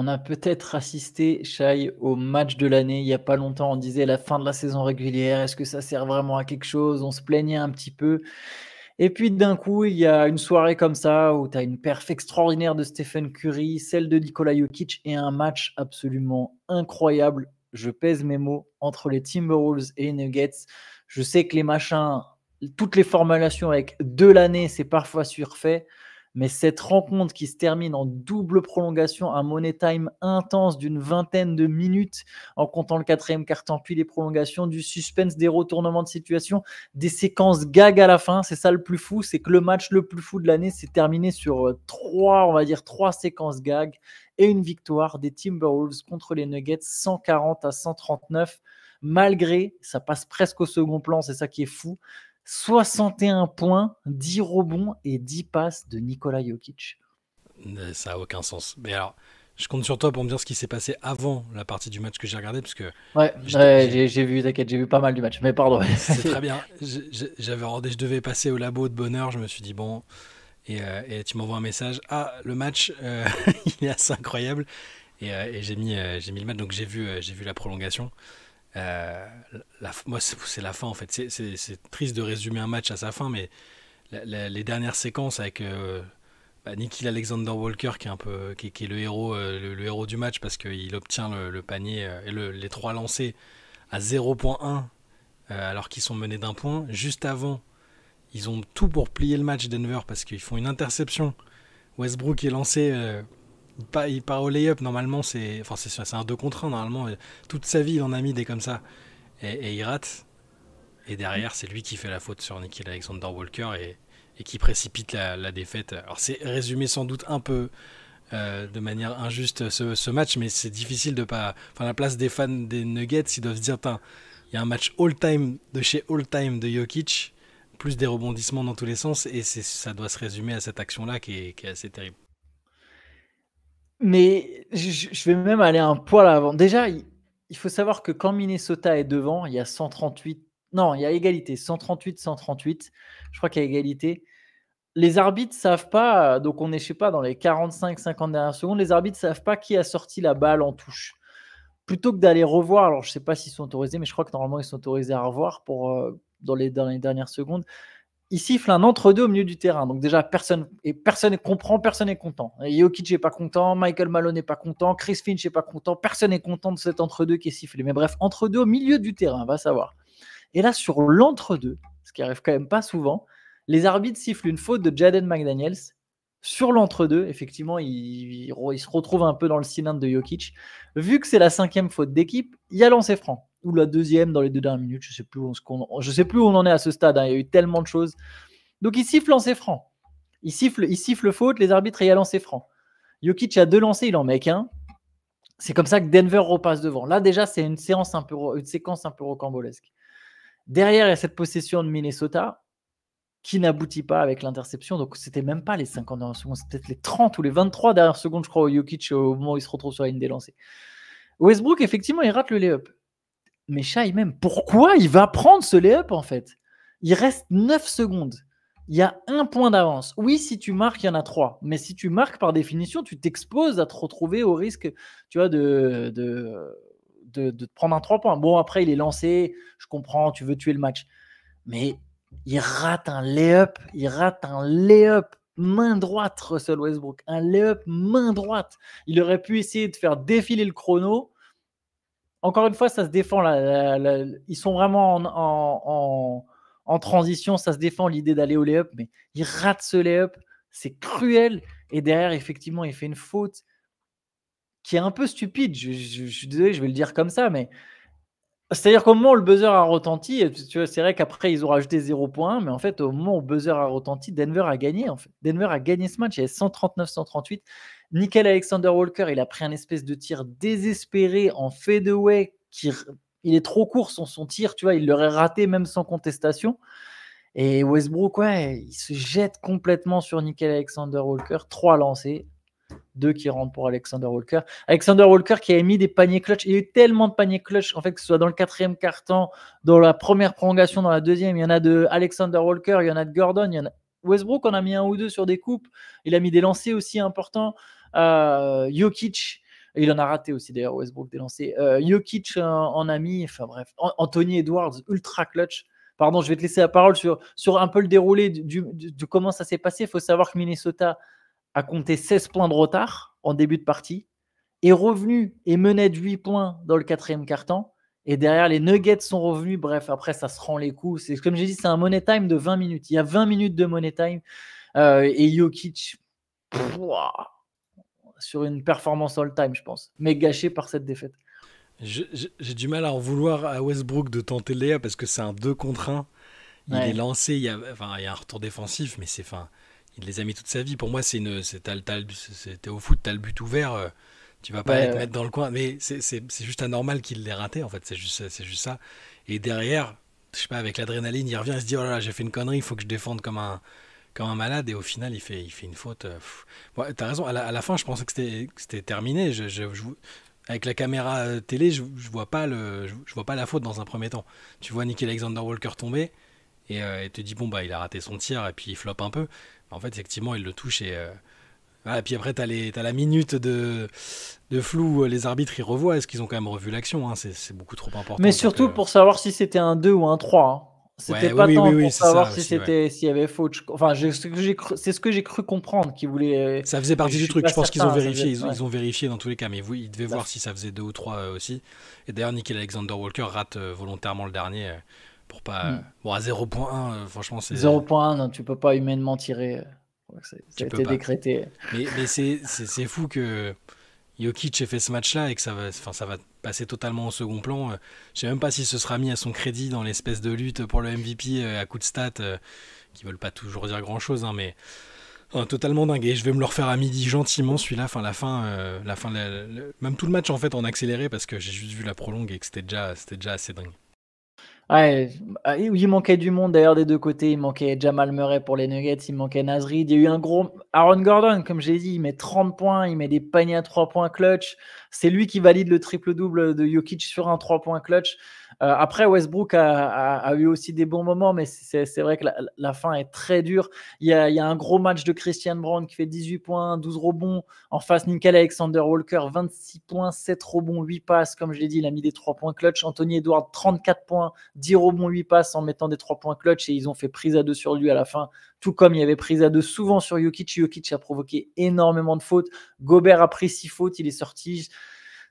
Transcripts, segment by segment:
On a peut-être assisté, Shai, au match de l'année. Il y a pas longtemps, on disait la fin de la saison régulière. Est-ce que ça sert vraiment à quelque chose? On se plaignait un petit peu. Et puis d'un coup, il y a une soirée comme ça où tu as une perf extraordinaire de Stephen Curry, celle de Nikola Jokic et un match absolument incroyable. Je pèse mes mots entre les Timberwolves et les Nuggets. Je sais que les machins, toutes les formulations avec de l'année, c'est parfois surfait. Mais cette rencontre qui se termine en double prolongation, un money time intense d'une vingtaine de minutes en comptant le quatrième quart-temps, puis les prolongations, du suspense, des retournements de situation, des séquences gag à la fin. C'est ça le plus fou, c'est que le match le plus fou de l'année s'est terminé sur trois séquences gag et une victoire des Timberwolves contre les Nuggets 140-139. Malgré, ça passe presque au second plan, c'est ça qui est fou, 61 points, 10 rebonds et 10 passes de Nikola Jokic. Ça a aucun sens. Mais alors, je compte sur toi pour me dire ce qui s'est passé avant la partie du match que j'ai regardé, parce que Ouais, j'ai vu, t'inquiète, j'ai vu pas mal du match, mais pardon. c'est très bien. Je devais passer au labo de bonne heure, je me suis dit bon, et tu m'envoies un message. Ah, le match, il est assez incroyable. Et j'ai mis le match, donc j'ai vu la prolongation. Moi, c'est la fin en fait. C'est triste de résumer un match à sa fin, mais les dernières séquences avec Nickel Alexander-Walker qui est le héros, le héros du match parce qu'il obtient le panier et les trois lancés à 0.1 alors qu'ils sont menés d'un point. Juste avant, ils ont tout pour plier le match Denver parce qu'ils font une interception. Westbrook est lancé, il part au lay-up. Normalement, c'est un 2 contre 1. Normalement, toute sa vie, il en a mis des comme ça. Et il rate. Et derrière, c'est lui qui fait la faute sur Nickel Alexander-Walker et qui précipite la défaite. Alors, c'est résumé sans doute un peu de manière injuste ce match, mais c'est difficile de pas. Enfin, la place des fans des Nuggets, ils doivent se dire, il y a un match all-time de chez all-time de Jokic, plus des rebondissements dans tous les sens, et ça doit se résumer à cette action-là qui est assez terrible. Mais je vais même aller un poil avant. Déjà, il faut savoir que quand Minnesota est devant, il y a 138. Non, il y a égalité, 138-138. Je crois qu'il y a égalité. Les arbitres savent pas, donc on est, je sais pas, dans les 45-50 dernières secondes, les arbitres savent pas qui a sorti la balle en touche. Plutôt que d'aller revoir, alors je sais pas s'ils sont autorisés, mais je crois que normalement ils sont autorisés à revoir dans les dernières secondes. Ils sifflent un entre-deux au milieu du terrain. Donc déjà, personne ne comprend, personne n'est content. Jokic n'est pas content, Michael Malone n'est pas content, Chris Finch n'est pas content, personne n'est content de cet entre-deux qui est sifflé. Mais bref, entre-deux au milieu du terrain, va savoir. Et là, sur l'entre-deux, ce qui arrive quand même pas souvent, les arbitres sifflent une faute de Jaden McDaniels. Sur l'entre-deux, effectivement, il se retrouve un peu dans le cylindre de Jokic. Vu que c'est la cinquième faute d'équipe, il y a lancé franc. Ou la deuxième dans les 2 dernières minutes. Je sais plus où on en est à ce stade. Il y a eu tellement de choses. Donc, il siffle lancer franc. Il siffle faute, les arbitres, et il y a lancé franc. Jokic a 2 lancers, il en met qu'un. C'est comme ça que Denver repasse devant. Là, déjà, c'est une séquence un peu rocambolesque. Derrière, il y a cette possession de Minnesota qui n'aboutit pas avec l'interception. Donc, c'était même pas les 50 dernières secondes, c'était peut-être les 30 ou les 23 dernières secondes, je crois, au Jokic au moment où il se retrouve sur la ligne des lancers. Westbrook, effectivement, il rate le lay-up. Mais Shai, même, pourquoi il va prendre ce lay-up, en fait? Il reste 9 secondes. Il y a 1 point d'avance. Oui, si tu marques, il y en a 3. Mais si tu marques, par définition, tu t'exposes à te retrouver au risque, tu vois, de prendre un 3 points. Bon, après, il est lancé. Je comprends, tu veux tuer le match. Mais il rate un lay-up. Main droite, Russell Westbrook. Un lay-up main droite. Il aurait pu essayer de faire défiler le chrono. Encore une fois, ça se défend. Ils sont vraiment en transition. Ça se défend l'idée d'aller au lay-up. Mais il rate ce lay-up. C'est cruel. Et derrière, effectivement, il fait une faute qui est un peu stupide. Je suis désolé, je vais le dire comme ça. Mais c'est-à-dire qu'au moment où le buzzer a retenti, tu vois, c'est vrai qu'après, ils ont rajouté 0 points, mais en fait, au moment où le buzzer a retenti, Denver a gagné. En fait. Denver a gagné ce match, il y avait 139-138. Nickel Alexander-Walker, il a pris un espèce de tir désespéré en fadeaway. Il est trop court, son tir, tu vois, il l'aurait raté même sans contestation. Et Westbrook, ouais, il se jette complètement sur Nickel Alexander-Walker. 3 lancés, 2 qui rentrent pour Alexander Walker. Alexander Walker qui a mis des paniers clutch. Il y a eu tellement de paniers clutch, en fait, que ce soit dans le quatrième quart-temps, dans la première prolongation, dans la deuxième. Il y en a de Alexander Walker, il y en a de Gordon, il y en a... Westbrook en a mis un ou deux sur des coupes. Il a mis des lancers aussi importants. Jokic, Et il en a raté aussi d'ailleurs, Westbrook des lancers. Jokic en ami, enfin bref. Anthony Edwards, ultra clutch. Pardon, je vais te laisser la parole sur un peu le déroulé de comment ça s'est passé. Il faut savoir que Minnesota a compté 16 points de retard en début de partie, est revenu et menait de 8 points dans le quatrième quart-temps. Et derrière, les Nuggets sont revenus. Bref, après, ça se rend les coups. C'est, comme j'ai dit, c'est un money time de 20 minutes. Il y a 20 minutes de money time. Et Jokic, sur une performance all-time, je pense. Mais gâché par cette défaite. J'ai du mal à en vouloir à Westbrook de tenter le layup parce que c'est un 2 contre 1. Il est lancé, il y a un retour défensif, mais il les a mis toute sa vie. Pour moi, t'es au foot, t'as le but ouvert, tu vas pas aller te mettre dans le coin. Mais c'est juste anormal qu'il l'ait raté, en fait, c'est juste ça. Et derrière, je sais pas, avec l'adrénaline, il revient, il se dit, oh là là, j'ai fait une connerie, il faut que je défende comme un malade. Et au final, il fait une faute. Bon, t'as raison, à la fin, je pensais que c'était terminé. Avec la caméra télé, je vois pas la faute dans un premier temps. Tu vois Nickel Alexander Walker tomber et te dis bon bah il a raté son tir et puis il floppe un peu. En fait effectivement il le touche et puis après t'as la minute de flou où les arbitres ils revoient. Est-ce qu'ils ont quand même revu l'action, hein, c'est beaucoup trop important. Mais surtout pour savoir si c'était un 2 ou un 3. Hein. C'était pas tant pour savoir si s'il y avait faute. Enfin, c'est ce que j'ai cru comprendre qu'ils voulaient. Ça faisait partie du truc. Je pense qu'ils ont vérifié. Ils ont vérifié dans tous les cas, mais ils devaient voir si ça faisait 2 ou 3 aussi. Et d'ailleurs, Nickel Alexander Walker rate volontairement le dernier pour pas. Bon, à 0.1, franchement, c'est. 0.1, non, tu peux pas humainement tirer. Ça a été décrété. Mais c'est fou que Jokic ait fait ce match-là et que ça va passer totalement au second plan. Je sais même pas si ce sera mis à son crédit dans l'espèce de lutte pour le MVP à coup de stats qui veulent pas toujours dire grand-chose, hein, mais totalement dingue. Et je vais me le refaire à midi gentiment celui-là. Enfin, la fin, même tout le match en fait en accéléré parce que j'ai juste vu la prolongue et que c'était déjà assez dingue. Ouais, il manquait du monde d'ailleurs des deux côtés. Il manquait Jamal Murray pour les Nuggets, il manquait Naz Reid. Il y a eu un gros Aaron Gordon, comme j'ai dit, il met 30 points, il met des paniers à 3 points clutch. C'est lui qui valide le triple-double de Jokic sur un 3 points clutch. Après, Westbrook a eu aussi des bons moments, mais c'est vrai que la fin est très dure. Il y a un gros match de Christian Brown qui fait 18 points, 12 rebonds. En face, Nickel Alexander Walker, 26 points, 7 rebonds, 8 passes. Comme je l'ai dit, il a mis des 3 points clutch. Anthony Edwards, 34 points, 10 rebonds, 8 passes en mettant des 3 points clutch. Et ils ont fait prise à 2 sur lui à la fin. Tout comme il y avait prise à 2 souvent sur Jokic. Jokic a provoqué énormément de fautes. Gobert a pris 6 fautes, il est sorti.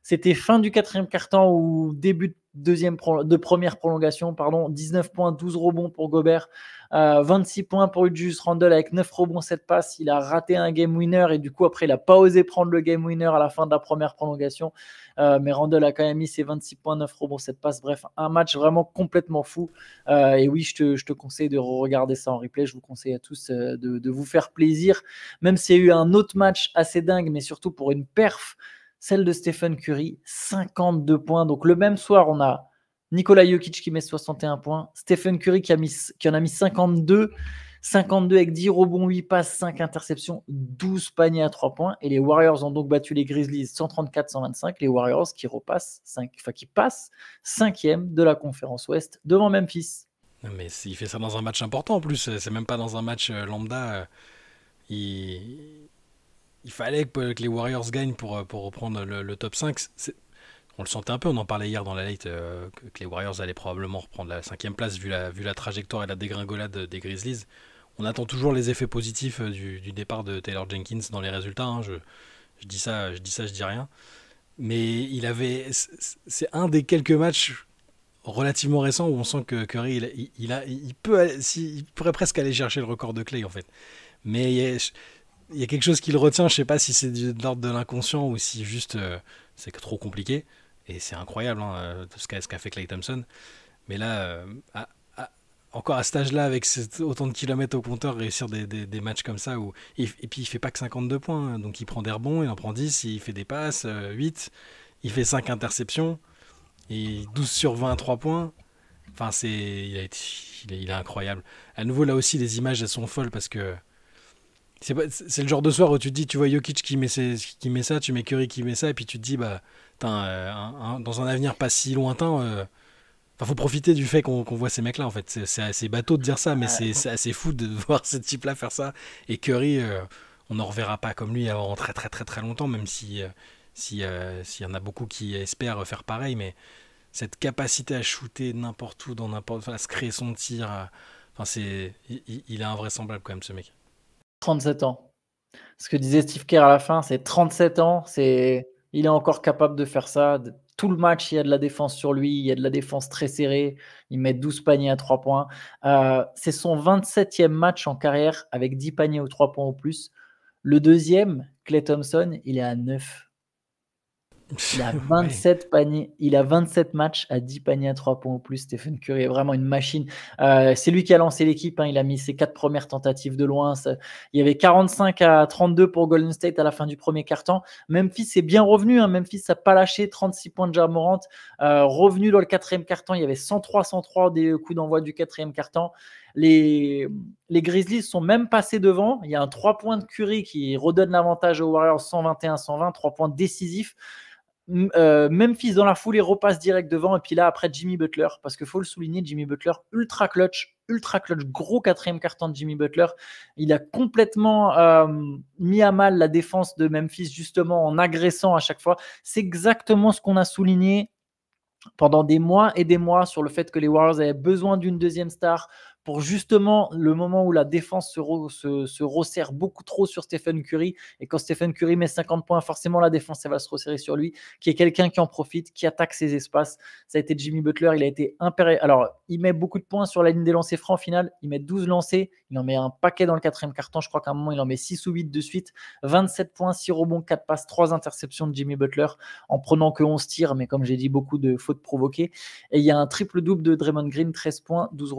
C'était fin du quatrième quart-temps ou début de première prolongation. 19 points, 12 rebonds pour Gobert. 26 points pour Julius Randle avec 9 rebonds, 7 passes. Il a raté un game winner et du coup, après, il n'a pas osé prendre le game winner à la fin de la première prolongation. Mais Randle a quand même mis ses 26 points, 9 rebonds, 7 passes. Bref, un match vraiment complètement fou. Et oui, je te conseille de regarder ça en replay. Je vous conseille à tous de vous faire plaisir. Même s'il y a eu un autre match assez dingue, mais surtout pour une perf, celle de Stephen Curry, 52 points. Donc le même soir, on a Nikola Jokic qui met 61 points, Stephen Curry qui en a mis 52 avec 10 rebonds, 8 passes, 5 interceptions, 12 paniers à 3 points. Et les Warriors ont donc battu les Grizzlies 134-125. Les Warriors qui passent 5e de la conférence Ouest devant Memphis. Mais il fait ça dans un match important en plus. C'est même pas dans un match lambda. Il fallait que les Warriors gagnent pour reprendre le top 5. On le sentait un peu, on en parlait hier dans la late, que les Warriors allaient probablement reprendre la 5e place vu la trajectoire et la dégringolade des Grizzlies. On attend toujours les effets positifs du départ de Taylor Jenkins dans les résultats. Hein. Je dis ça, je dis rien. Mais c'est un des quelques matchs relativement récents où on sent que Curry, il pourrait presque aller chercher le record de Clay en fait. Mais il y a quelque chose qui le retient, je sais pas si c'est de l'ordre de l'inconscient ou si juste c'est trop compliqué. Et c'est incroyable ce qu'a fait Klay Thompson. Mais là, encore à cet âge-là, avec autant de kilomètres au compteur, réussir des matchs comme ça, et puis il fait pas que 52 points, donc il prend des rebonds, il en prend 10, il fait des passes, 8, il fait 5 interceptions, et 12 sur 20 à 3 points. Enfin, il est incroyable. À nouveau, là aussi, les images, elles sont folles parce que c'est le genre de soir où tu te dis, tu vois Jokic qui met ça, tu mets Curry qui met ça, et puis tu te dis, bah, dans un avenir pas si lointain, faut profiter du fait qu'on voit ces mecs-là, en fait. C'est assez bateau de dire ça, mais c'est assez fou de voir ce type-là faire ça. Et Curry, on n'en reverra pas comme lui avant très très très très longtemps, même si s'il y en a beaucoup qui espèrent faire pareil, mais cette capacité à shooter n'importe où, à se créer son tir, il est invraisemblable quand même ce mec. 37 ans. Ce que disait Steve Kerr à la fin, c'est 37 ans, il est encore capable de faire ça. Tout le match, il y a de la défense sur lui, il y a de la défense très serrée. Il met 12 paniers à 3 points. C'est son 27e match en carrière avec 10 paniers aux 3 points ou plus. Le deuxième, Klay Thompson, il est à 9. Il a 27 paniers, il a 27 matchs à 10 paniers à 3 points ou plus. Stephen Curry est vraiment une machine. C'est lui qui a lancé l'équipe, hein. Il a mis ses 4 premières tentatives de loin. Il y avait 45-32 pour Golden State à la fin du premier quart-temps. Memphis est bien revenu, hein. Memphis n'a pas lâché, 36 points de Ja Morant. Revenu dans le quatrième quart-temps, il y avait 103-103 des coups d'envoi du quatrième quart-temps. Les Grizzlies sont même passés devant. Il y a un 3 points de Curry qui redonne l'avantage aux Warriors, 121-120, 3 points décisifs. Memphis dans la foulée repasse direct devant, et puis là après Jimmy Butler, parce qu'il faut le souligner, Jimmy Butler ultra clutch, gros quatrième quart-temps de Jimmy Butler. Il a complètement mis à mal la défense de Memphis, justement en agressant à chaque fois. C'est exactement ce qu'on a souligné pendant des mois et des mois sur le fait que les Warriors avaient besoin d'une deuxième star pour justement le moment où la défense se resserre beaucoup trop sur Stephen Curry. Et quand Stephen Curry met 50 points, forcément la défense elle va se resserrer sur lui, qui est quelqu'un qui en profite, qui attaque ses espaces. Ça a été Jimmy Butler, il a été impérial. Alors, il met beaucoup de points sur la ligne des lancers francs. Au final, il met 12 lancers, il en met un paquet dans le quatrième quart-temps. Je crois qu'à un moment, il en met 6 ou 8 de suite. 27 points, 6 rebonds, 4 passes, 3 interceptions de Jimmy Butler, en prenant que 11 tirs, mais comme j'ai dit, beaucoup de fautes provoquées. Et il y a un triple-double de Draymond Green, 13 points, 10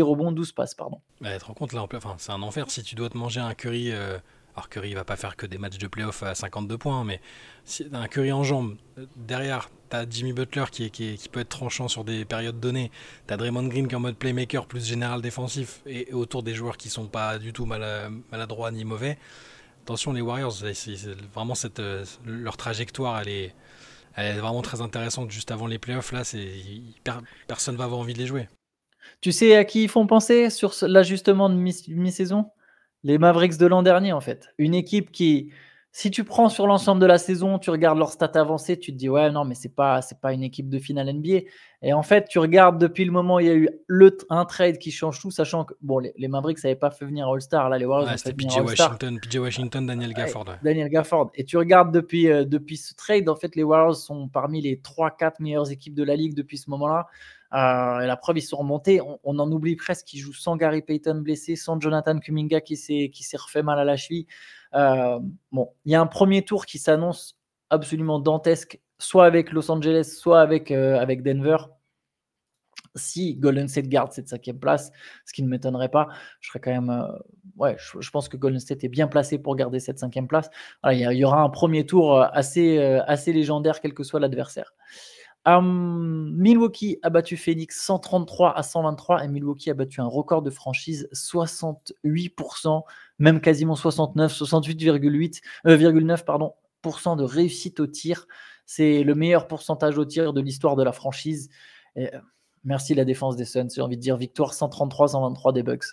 rebonds, 12 passes, pardon. Bah, tu te rends compte là, c'est un enfer si tu dois te manger un Curry. Alors Curry il va pas faire que des matchs de playoff à 52 points, mais si un Curry en jambes, derrière t'as Jimmy Butler qui peut être tranchant sur des périodes données, t'as Draymond Green qui est en mode playmaker plus général défensif, et autour des joueurs qui sont pas du tout maladroits ni mauvais. Attention les Warriors, c'est vraiment leur trajectoire elle est vraiment très intéressante juste avant les playoffs là, personne va avoir envie de les jouer. Tu sais à qui ils font penser sur l'ajustement de mi-saison? Les Mavericks de l'an dernier, en fait. Une équipe qui, si tu prends sur l'ensemble de la saison, tu regardes leurs stats avancées, tu te dis ouais, non, mais c'est pas une équipe de finale NBA. Et en fait, tu regardes depuis le moment où il y a eu un trade qui change tout, sachant que bon, les Mavericks n'avaient pas fait venir All-Star, là, les Warriors ont fait venir All-Star. PJ Washington, Daniel Gafford. Ouais. Daniel Gafford. Et tu regardes depuis ce trade, en fait, les Warriors sont parmi les 3-4 meilleures équipes de la ligue depuis ce moment-là. Et la preuve, ils sont remontés. On en oublie presque qu'ils jouent sans Gary Payton blessé, sans Jonathan Kuminga qui s'est refait mal à la cheville. Bon, il y a un premier tour qui s'annonce absolument dantesque, soit avec Los Angeles, soit avec Denver. Si Golden State garde cette 5e place, ce qui ne m'étonnerait pas, je serais quand même. Je pense que Golden State est bien placé pour garder cette 5e place. Voilà, il y aura un premier tour assez légendaire, quel que soit l'adversaire. Milwaukee a battu Phoenix 133-123, et Milwaukee a battu un record de franchise, 68%, même quasiment 69, 68,9% de réussite au tir. C'est le meilleur pourcentage au tir de l'histoire de la franchise. Et, merci la défense des Suns, j'ai envie de dire victoire 133-123 des Bucks.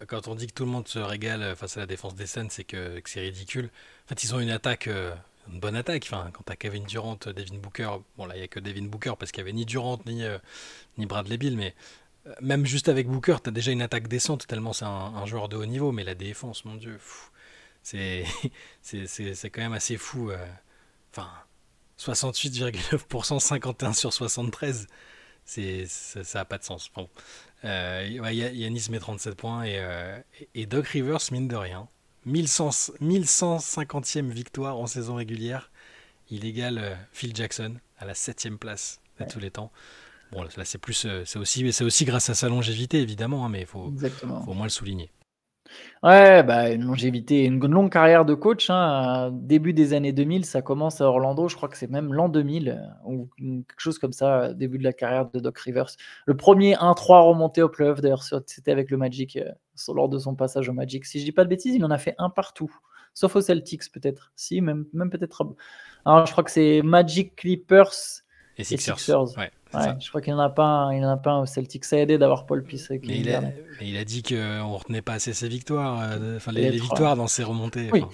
Quand on dit que tout le monde se régale face à la défense des Suns, c'est que c'est ridicule. En fait, ils ont une attaque... une bonne attaque, enfin, quand t'as Kevin Durant, Devin Booker, bon là il n'y a que Devin Booker parce qu'il n'y avait ni Durant ni Bradley Beal, mais même juste avec Booker, t'as déjà une attaque décente tellement c'est un joueur de haut niveau, mais la défense, mon dieu, c'est quand même assez fou. Enfin, 68,9%, 51 sur 73, ça n'a pas de sens. Bon. Yanis met 37 points et Doc Rivers, mine de rien, 1150e victoire en saison régulière. Il égale Phil Jackson à la 7e place de tous les temps. Bon, là, c'est aussi grâce à sa longévité, évidemment, hein, mais il faut au moins le souligner. Ouais, une longévité, une longue carrière de coach. Hein. Début des années 2000, ça commence à Orlando. Je crois que c'est même l'an 2000 ou quelque chose comme ça, début de la carrière de Doc Rivers. Le premier 1-3 remonté au playoff, d'ailleurs, c'était avec le Magic lors de son passage au Magic. Si je dis pas de bêtises, il en a fait un partout, sauf aux Celtics peut-être. Si, même peut-être. Alors, je crois que c'est Magic, Clippers et Sixers. Ouais, je crois qu'il n'y en a pas un au Celtics. Ça a aidé d'avoir Paul Pierce. Mais il a dit qu'on ne retenait pas assez ses victoires, les victoires dans ses remontées. Oui.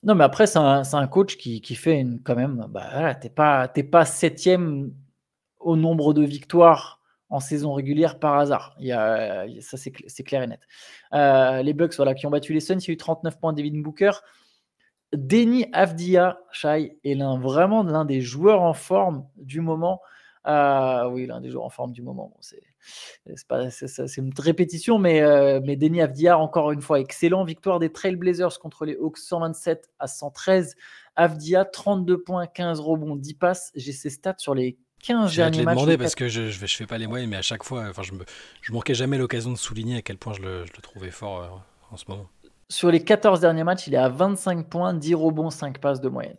Non, mais après, c'est un coach qui fait quand même. Bah, voilà, t'es pas septième au nombre de victoires en saison régulière par hasard. Ça, c'est clair et net. Les Bucks, voilà, qui ont battu les Suns, il y a eu 39 points de Devin Booker. Deni Avdija, Shai, est vraiment l'un des joueurs en forme du moment. Oui, l'un des joueurs en forme du moment. Bon, c'est une répétition, mais Deni Avdija, encore une fois, excellent. Victoire des Trailblazers contre les Hawks, 127-113. Avdija, 32 points, 15 rebonds, 10 passes. J'ai ses stats sur les 15 J'allais te derniers les matchs. demander parce que je fais pas les moyennes, mais à chaque fois, je manquais jamais l'occasion de souligner à quel point je le trouvais fort en ce moment. Sur les 14 derniers matchs, il est à 25 points, 10 rebonds, 5 passes de moyenne.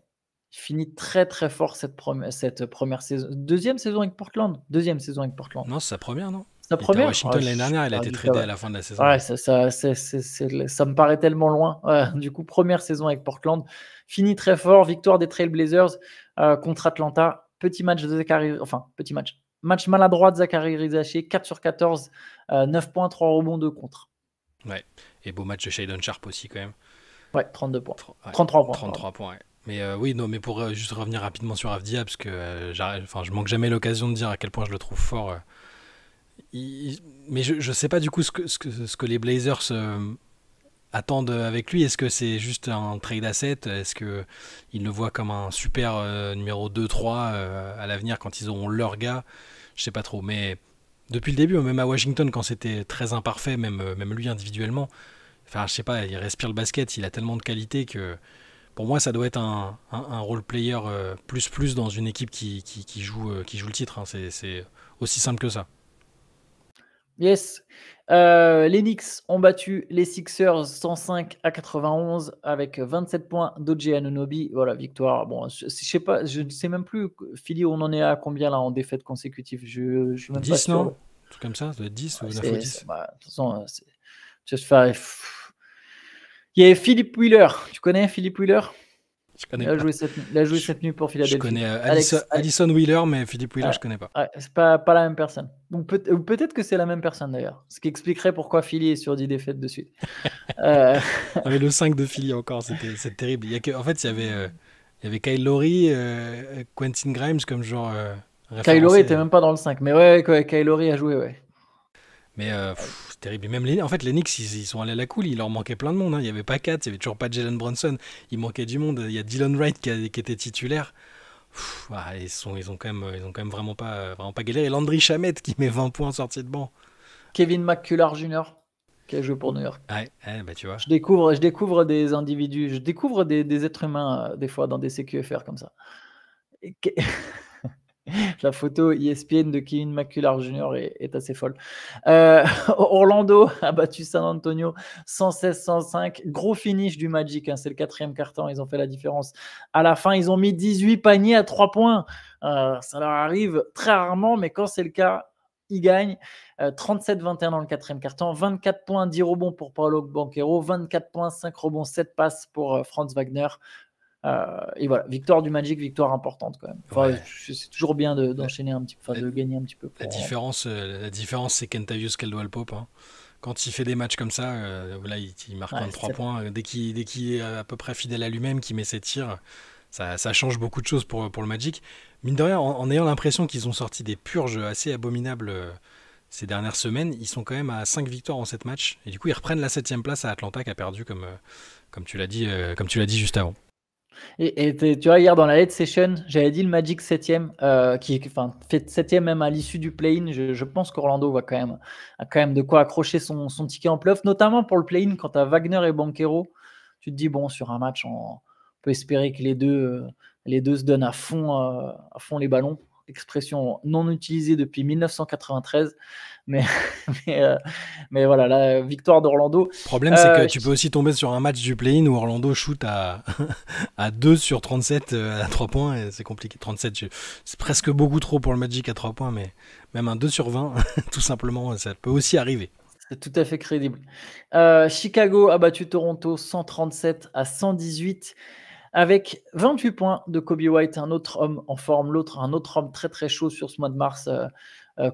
Il finit très très fort cette première saison. Deuxième saison avec Portland. Non, c'est sa première, non? Sa première. À Washington l'année dernière, il a été tradé à la fin de la saison. Ouais, ça me paraît tellement loin. Du coup, première saison avec Portland. Finit très fort. Victoire des Trailblazers contre Atlanta. Petit match de Zachary. Enfin, petit match. Match maladroit de Zachary Rizaché. 4 sur 14. 9 points, 3 rebonds, 2 contre. Ouais. Et beau match de Shaedon Sharp aussi, quand même. Ouais, 32 points. 33 points. 33 points, ouais. Mais oui, non, mais pour juste revenir rapidement sur Avdija, parce que je manque jamais l'occasion de dire à quel point je le trouve fort. Mais je sais pas du coup ce que les Blazers attendent avec lui. Est-ce que c'est juste un trade asset? Est-ce qu'ils le voient comme un super numéro 2-3 à l'avenir quand ils auront leur gars? Je sais pas trop. Mais depuis le début, même à Washington, quand c'était très imparfait, même lui individuellement, enfin, je sais pas, il respire le basket, il a tellement de qualité que pour moi, ça doit être un role player plus dans une équipe qui joue le titre. Hein. C'est aussi simple que ça. Yes. Les Knicks ont battu les Sixers 105-91 avec 27 points d'OG Anunoby. Voilà, victoire. Bon, je sais pas, je ne sais même plus, Philly, on en est à combien là en défaite consécutive? Je suis même 10, pas sûr. Non, un truc comme ça, ça doit être 10 ou 9 ou 10. De toute façon, il y avait Philip Wheeler. Tu connais Philip Wheeler? Je connais il a joué cette nuit pour Philadelphie. Je connais Allison Wheeler, mais Philip Wheeler, je connais pas. C'est pas la même personne. Ou peut-être que c'est la même personne d'ailleurs. Ce qui expliquerait pourquoi Philly est sur 10 défaites de suite. Mais le 5 de Philly encore, c'est terrible. En fait, il y avait Kyle Lowry, Quentin Grimes comme genre référencé. Kyle Lowry était même pas dans le 5, mais ouais, Kyle Lowry a joué, ouais. Mais c'est terrible. Et même en fait, les Knicks, ils sont allés à la cool. Il leur manquait plein de monde. Hein. Il n'y avait pas Kat, il n'y avait toujours pas Jalen Brunson. Il manquait du monde. Il y a Dylan Wright qui était titulaire. Ils ont quand même vraiment pas galéré. Et Landry Shamet qui met 20 points en sortie de banc. Kevin McCullar Jr. qui a joué pour New York. Ouais, bah tu vois. Je découvre des individus, je découvre des êtres humains des fois dans des CQFR comme ça. La photo ESPN de Kevin McCullar Jr. est assez folle. Orlando a battu San Antonio 116-105. Gros finish du Magic. Hein, c'est le 4e quart-temps. Ils ont fait la différence. À la fin, ils ont mis 18 paniers à 3 points. Ça leur arrive très rarement, mais quand c'est le cas, ils gagnent. 37-21 dans le 4e quart-temps. 24 points, 10 rebonds pour Paolo Banchero. 24 points, 5 rebonds, 7 passes pour Franz Wagner. Et voilà, victoire du Magic, victoire importante quand même. Enfin, c'est toujours bien d'enchaîner un petit peu, de gagner un petit peu. La différence, c'est Kentavious Caldwell-Pope. Hein. Quand il fait des matchs comme ça, là, il marque 23 points. Dès qu'il est à peu près fidèle à lui-même, qu'il met ses tirs, ça change beaucoup de choses pour le Magic. Mine de rien, en ayant l'impression qu'ils ont sorti des purges assez abominables ces dernières semaines, ils sont quand même à 5 victoires en 7 matchs. Et du coup, ils reprennent la 7e place à Atlanta qui a perdu, comme tu l'as dit juste avant. Et tu vois, hier dans la late session, j'avais dit le Magic 7e, fait 7e même à l'issue du play-in. Je pense qu'Orlando a quand même de quoi accrocher son ticket en playoff, notamment pour le play-in. Quand tu as Wagner et Banchero, tu te dis, bon, sur un match, on peut espérer que les deux se donnent à fond les ballons. Expression non utilisée depuis 1993. Mais voilà, la victoire d'Orlando. Le problème, c'est que tu peux aussi tomber sur un match du play-in où Orlando shoot à 2 sur 37 à 3 points. Et c'est compliqué. 37, c'est presque beaucoup trop pour le Magic à 3 points, mais même un 2 sur 20, tout simplement, ça peut aussi arriver. C'est tout à fait crédible. Chicago a battu Toronto 137-118. Avec 28 points de Kobe White, un autre homme en forme, un autre homme très très chaud sur ce mois de mars.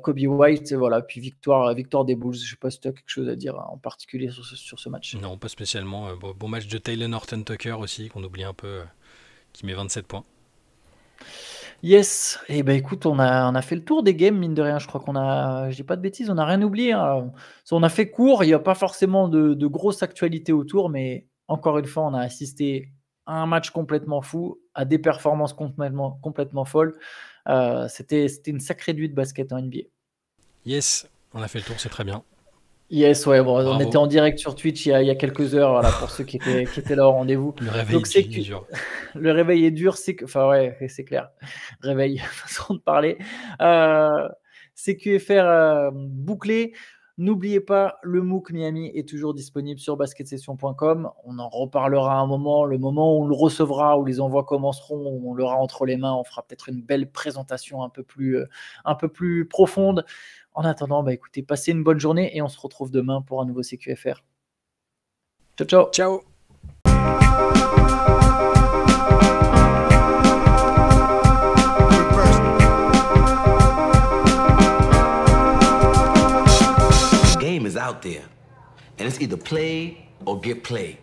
Kobe White, et voilà. Puis victoire des Bulls. Je sais pas si tu as quelque chose à dire en particulier sur ce match. Non, pas spécialement. Bon match de Taylor Horton-Tucker aussi, qu'on oublie un peu, qui met 27 points. Yes, et ben écoute, on a fait le tour des games, mine de rien. Je crois je dis pas de bêtises, on n'a rien oublié, hein. On a fait court, il n'y a pas forcément de grosse actualité autour, mais encore une fois, on a assisté à un match complètement fou, à des performances complètement folles. C'était une sacrée nuit de basket en NBA. Yes, on a fait le tour, c'est très bien. Yes, ouais, bon, on Bravo. était en direct sur Twitch il y a quelques heures, voilà, pour ceux qui étaient là au rendez-vous. Le réveil Donc, c'est est dur. le réveil est dur, enfin ouais, c'est clair. Réveil, façon de parler. CQFR bouclé. N'oubliez pas, le MOOC Miami est toujours disponible sur basketsession.com. On en reparlera un moment, le moment où on le recevra, où les envois commenceront, où on l'aura entre les mains. On fera peut-être une belle présentation un peu plus profonde. En attendant, écoutez, passez une bonne journée et on se retrouve demain pour un nouveau CQFR. Ciao, ciao. Ciao. The game is out there, and it's either play or get played.